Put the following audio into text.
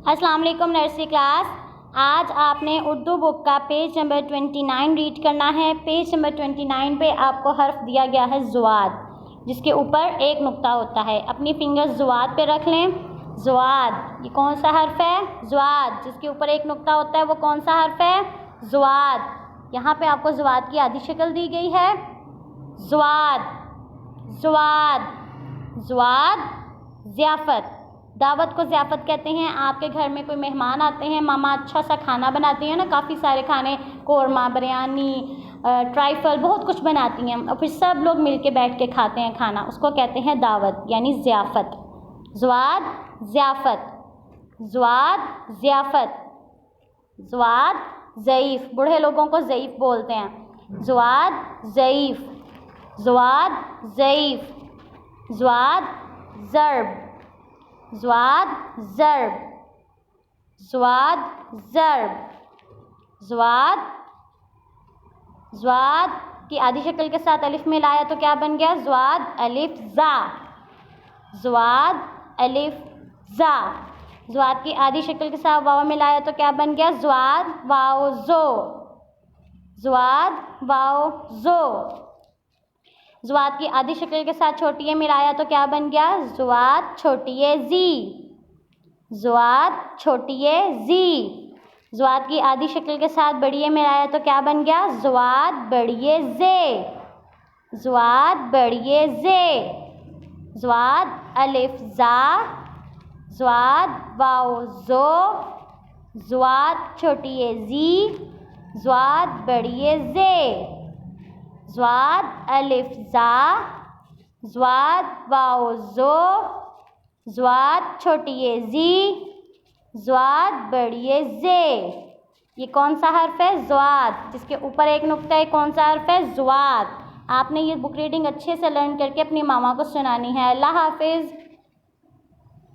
السلام علیکم nursery class. آج آپ نے اردو بک کا پیج نمبر 29 ریڈ کرنا ہے. پیج نمبر 29 پہ آپ کو حرف دیا گیا ہے زواد، جس کے اوپر ایک نقطہ ہوتا ہے. اپنی فنگرز زواد پہ رکھ لیں. زواد یہ کون سا حرف ہے؟ زواد. جس کے اوپر ایک نقطہ ہوتا ہے وہ کون سا حرف ہے؟ زواد. یہاں پہ آپ کو زواد کی آدھی شکل دی گئی ہے. زواد زواد زواد. ضیافت. دعوت کو ضیافت کہتے ہیں. آپ کے گھر میں کوئی مہمان آتے ہیں، ماما اچھا سا کھانا بناتی ہیں نا، کافی سارے کھانے، قورمہ، بریانی، ٹرائفل، بہت کچھ بناتی ہیں، اور پھر سب لوگ مل کے بیٹھ کے کھاتے ہیں کھانا. اس کو کہتے ہیں دعوت، یعنی ضیافت. زواد ضیافت. زواد ضیافت. زواد ضعیف. بوڑھے لوگوں کو ضعیف بولتے ہیں. زواد ضعیف. زواد ضعیف. زواد ضرب. زواد ضرب. زواد ضرب. زواد. زواد کی آدھی شکل کے ساتھ الف میں لایا تو کیا بن گیا؟ زواد الف زا. زواد الف زا. زواد کی آدھی شکل کے ساتھ واو میں لایا تو کیا بن گیا؟ زواد واو زو. زواد واو زو. زواد کی آدھی شکل کے ساتھ چھوٹی اے ملایا تو کیا بن گیا؟ زواد چھوٹی اے زی. زواد چھوٹی اے زی. زواد کی آدھی شکل کے ساتھ بڑی اے ملایا تو کیا بن گیا؟ زواد بڑی اے زے. زواد بڑی اے زے. زواد الف زا. زواد واو زو. زواد چھوٹی اے زی. زواد بڑی اے زے. زواد الف زا. زواد واو زو. زواد چھوٹی اے زی. زواد بڑی اے زے. یہ کون سا حرف ہے؟ زواد. جس کے اوپر ایک نقطہ ہے، کون سا حرف ہے؟ زواد. آپ نے یہ بک ریڈنگ اچھے سے لرن کر کے اپنی ماما کو سنانی ہے. اللہ حافظ.